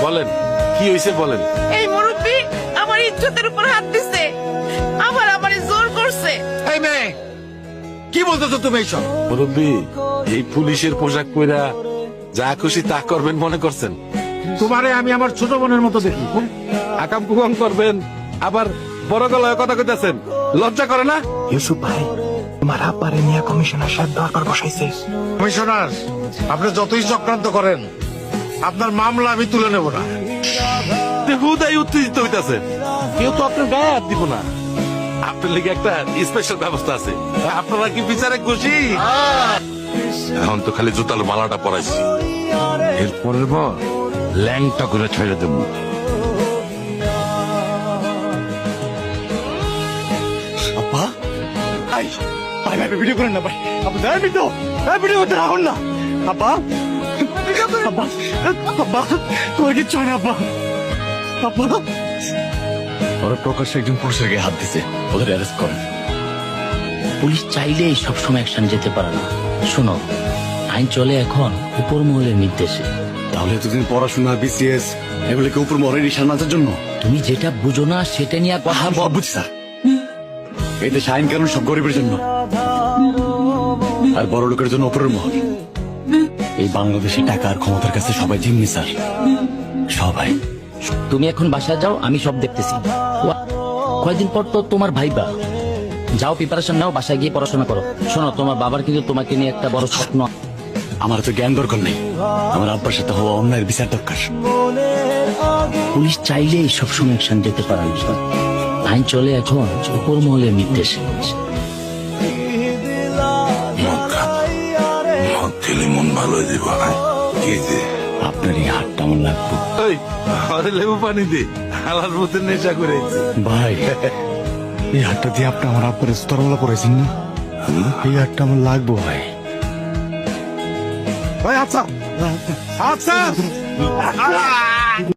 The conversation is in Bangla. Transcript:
বলেন কি হয়েছে বলেন। এই মুরব্বী আমার ইজ্জতের উপর হাত দিছে, আবার আমারে জোর করছে। এই মেয়ে, কি বলতেছো তুমি এইসব? মুরব্বী, এই পুলিশের পোশাক পরা যা খুশি তা করবেন মনে করছেন? তোমারে আমি আমার ছোট বোনের মতো দেখি। আকাম কুকাম করবেন, আবার বড় গলায় কথা কইতাছেন, লজ্জা করে না? ইউসুফ ভাই, তোমার আব্বারে নিয়ে কমিশনার সাহেব দরকার বসাইছে। কমিশনার, আপনি যতই চক্রান্ত করেন আপনার মামলা আমি তুলে নেব না। হুদাই উত্তেজিত হইতাছে, কেউ তো আপনার গায়ে হাত দিব না। আপনার লিগে একটা স্পেশাল ব্যবস্থা আছে। আপনারা কি বিচারে খুশি? এখন তো খালি জুতার মালাটা পরাইছি, এরপরের পর ল্যাংটা করে ছেড়ে দেবো। আব্বা, ভাই ভাই ভাই ভিডিও করেন না ভাই। আপনি দেন ভিডিও, ভিডিও করতে রাখুন না। আব্বা, আব্বা, আব্বা, তোমার কিচ্ছু হয় না আব্বা। আব্বা, ওরা প্রকাশ্যে একজন পুলিশের গায়ে হাত দিছে, ওদের অ্যারেস্ট করেন। পুলিশ চাইলেই সবসময় অ্যাকশন যেতে পারে না। শোনো, আইন চলে এখন উপর মহলের নির্দেশে। তাহলে এতদিন পড়াশোনা, বিসিএস এগুলোকে উপর মরের ইশার নাচার জন্য? তুমি যেটা বুঝো না সেটা নিয়ে কথা বল। বুঝছি স্যার, এই দেশে আইন কানুন সব গরিবের জন্য, আর বড় লোকের জন্য উপরের মহল। এই বাংলাদেশে টাকা আর ক্ষমতার কাছে সবাই জিম্মি স্যার, সবাই। তুমি এখন বাসায় যাও, আমি সব দেখতেছি। কয়েকদিন পর তো তোমার ভাইবা। যাও, প্রিপারেশন নাও, বাসায় গিয়ে পড়াশোনা করো। শোনো, তোমার বাবার কিন্তু তোমাকে নিয়ে একটা বড় স্বপ্ন। আমার তো জ্ঞান দরকার নেই, আমার আব্বার সাথে হওয়া অন্যায়ের বিচার দরকার। পুলিশ চাইলেই সবসময় অ্যাকশন যেতে পারে না। আইন চলে এখন উপর মহলের নির্দেশে। মন ভালো হয়ে যাবো। আপনার এই হাতটা আমার লাগবে আরে লেবু পানি দে, হালার মধ্যে নেশা করেছে ভাই, এই হাতটা দিয়ে আপনি আমার আব্বার স্তরমালা পড়াইছেন না? এই হাতটা আমার লাগবো ভাই। ভাই আচ্ছা আচ্ছা